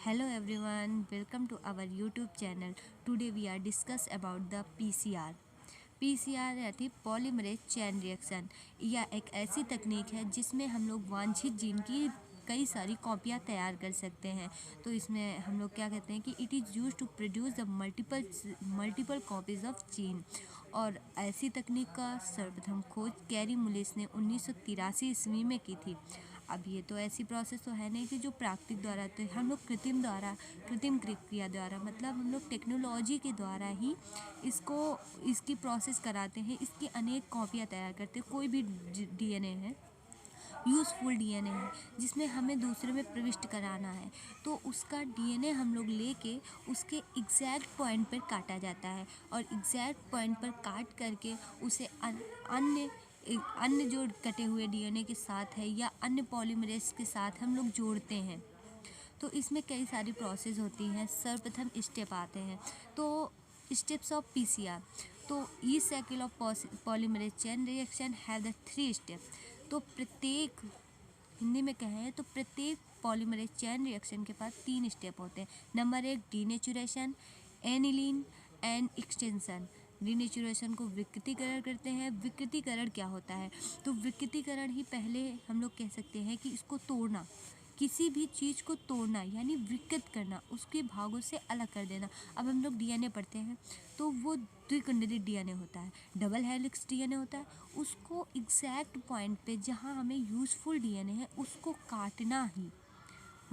Hello everyone, welcome to our YouTube channel. Today we are discuss about the PCR. PCR यानी polymerase chain reaction. यह एक ऐसी तकनीक है जिसमें हम लोग वांछित जीन की कई सारी कॉपियाँ तैयार कर सकते हैं। तो इसमें हम लोग क्या कहते हैं कि it is use to produce the multiple copies of gene. और ऐसी तकनीक का सर्वप्रथम खोज कैरी मुलिस ने 1983 ईस्वी में की थी। अब ये तो ऐसी प्रोसेस तो है नहीं कि जो प्राकृतिक द्वारा, तो हम लोग कृत्रिम क्रिया द्वारा, मतलब हम लोग टेक्नोलॉजी के द्वारा ही इसकी प्रोसेस कराते हैं। इसकी अनेक कॉपियाँ तैयार करते हैं। कोई भी डीएनए है, यूज़फुल डीएनए है जिसमें हमें दूसरे में प्रविष्ट कराना है, तो उसका डीएनए हम लोग लेके उसके एग्जैक्ट पॉइंट पर काटा जाता है और एग्जैक्ट पॉइंट पर काट करके उसे अन्य जो कटे हुए डीएनए के साथ है या अन्य पॉलीमरेज के साथ हम लोग जोड़ते हैं। तो इसमें कई सारी प्रोसेस होती हैं। सर्वप्रथम स्टेप आते हैं, तो स्टेप्स ऑफ पीसीआर। तो ई cycle of polymerase chain reaction have the 3 step. तो प्रत्येक, हिंदी में कहें तो प्रत्येक पॉलीमरेज चेन रिएक्शन के पास 3 स्टेप होते हैं। Number 1 denaturation, aniline and extension. Denaturation को विकृतीकरण करते हैं। विकृतीकरण क्या होता है? तो विकृतीकरण ही पहले हम लोग कह सकते हैं कि इसको तोड़ना, किसी भी चीज़ को तोड़ना यानी विकृत करना, उसके भागों से अलग कर देना। अब हम लोग डीएनए पढ़ते हैं तो वो द्विकुंडलित डीएनए होता है, डबल हेलिक्स डीएनए होता है। उसको एग्जैक्ट पॉइंट पे जहाँ हमें यूज़फुल डीएनए है उसको काटना ही,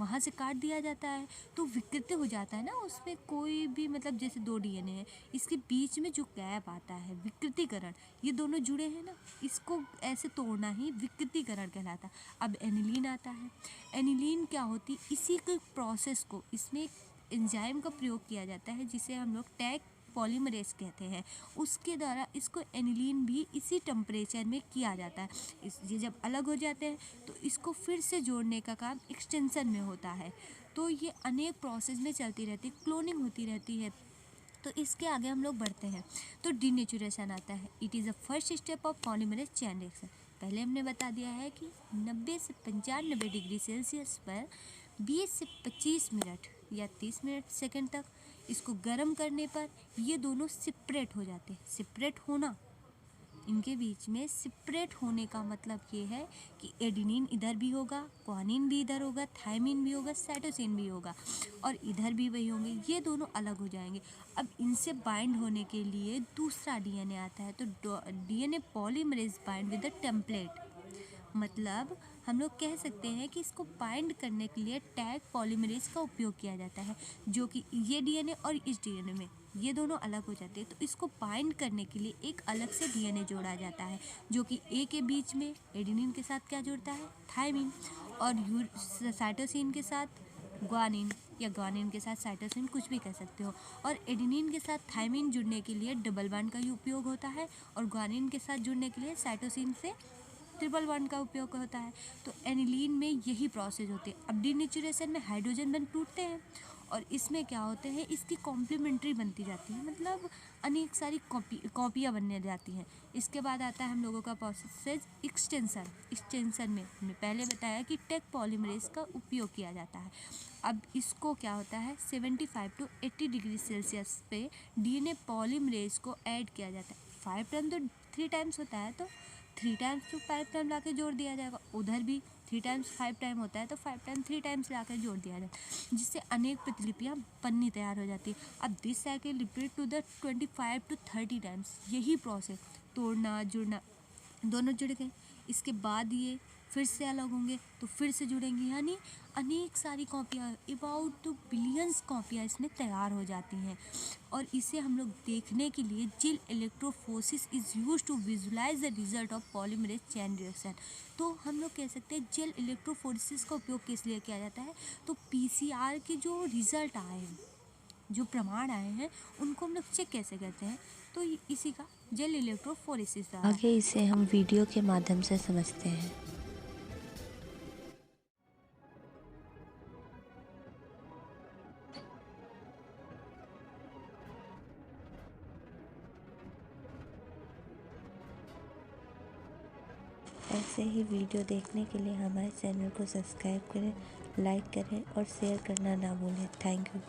वहाँ से काट दिया जाता है तो विकृत हो जाता है ना उसमें कोई भी, मतलब जैसे 2 डीएनए है, इसके बीच में जो गैप आता है विकृतीकरण, ये दोनों जुड़े हैं ना, इसको ऐसे तोड़ना ही विकृतीकरण कहलाता है। अब एनिलीन आता है। एनिलीन क्या होती, इसी के प्रोसेस को, इसमें एंजाइम का प्रयोग किया जाता है जिसे हम लोग टैग पॉलीमरेज कहते हैं। उसके द्वारा इसको एनिलीन भी इसी टेम्परेचर में किया जाता है। ये जब अलग हो जाते हैं तो इसको फिर से जोड़ने का काम एक्सटेंशन में होता है। तो ये अनेक प्रोसेस में चलती रहती है, क्लोनिंग होती रहती है। तो इसके आगे हम लोग बढ़ते हैं तो डीनेचुरेशन आता है। It is the first step of polymerase chain reaction. पहले हमने बता दिया है कि 90 से 95 डिग्री सेल्सियस पर 20 से 25 मिनट या 30 मिनट सेकंड तक इसको गर्म करने पर ये दोनों सेपरेट हो जाते हैं। सेपरेट होना, इनके बीच में सेपरेट होने का मतलब ये है कि एडिनिन इधर भी होगा, ग्वानिन भी इधर होगा, थायमिन भी होगा, साइटोसिन भी होगा और इधर भी वही होंगे, ये दोनों अलग हो जाएंगे। अब इनसे बाइंड होने के लिए दूसरा डीएनए आता है, तो DNA polymerase bind with the template. मतलब हम लोग कह सकते हैं कि इसको बाइंड करने के लिए टैग पॉलीमरेज का उपयोग किया जाता है, जो कि ये डीएनए और इस डीएनए में ये दोनों अलग हो जाते हैं। तो इसको बाइंड करने के लिए एक अलग से डीएनए जोड़ा जाता है, जो कि ए के बीच में एडेनिन के साथ क्या जुड़ता है, थायमिन, और साइटोसिन के साथ ग्वानिन, या ग्वानिन के साथ साइटोसिन, कुछ भी कह सकते हो। और एडेनिन के साथ थायमिन जुड़ने के लिए डबल बॉन्ड का ही उपयोग होता है और ग्वानिन के साथ जुड़ने के लिए साइटोसिन से ट्रिपल बॉन्ड का उपयोग होता है। तो एनिलीन में यही प्रोसेस होती है। अब डीनेचुरेशन में हाइड्रोजन बंध टूटते हैं और इसमें क्या होते हैं, इसकी कॉम्प्लीमेंट्री बनती जाती है, मतलब अनेक सारी कॉपियाँ बनने जाती हैं। इसके बाद आता है हम लोगों का प्रोसेस एक्सटेंशन। एक्सटेंशन में हमने पहले बताया कि टेक पॉलीमरेज का उपयोग किया जाता है। अब इसको क्या होता है, 75 to 80 डिग्री सेल्सियस पे डीएनए पॉलीमरेज को ऐड किया जाता है। 5 टाइम तो 3 टाइम्स होता है, तो 3 टाइम्स तो 5 टाइम ला के जोड़ दिया जाएगा। उधर भी 3 टाइम्स 5 टाइम होता है तो 5 टाइम 3 टाइम्स ला कर जोड़ दिया जाए, जिससे अनेक प्रतिलिपियाँ बननी तैयार हो जाती है। अब this cycle repeat to the 25 to 30 times. यही प्रोसेस, तोड़ना जुड़ना, दोनों जुड़ गए, इसके बाद ये फिर से अलग होंगे तो फिर से जुड़ेंगे, यानी अनेक सारी कॉपियाँ, अबाउट टू बिलियंस कॉपियाँ इसमें तैयार हो जाती हैं। और इसे हम लोग देखने के लिए gel electrophoresis is use to visualise the result of polymerase chain reaction. तो हम लोग कह सकते हैं जेल इलेक्ट्रोफोरेसिस का उपयोग किस लिए किया जाता है, तो पीसीआर के जो रिजल्ट आए हैं, जो प्रमाण आए हैं, उनको हम लोग चेक कैसे करते हैं, तो इसी का जेल इलेक्ट्रोफोरेसिस द्वारा। आगे इसे हम वीडियो के माध्यम से समझते हैं। ऐसे ही वीडियो देखने के लिए हमारे चैनल को सब्सक्राइब करें, लाइक करें और शेयर करना ना भूलें। Thank you.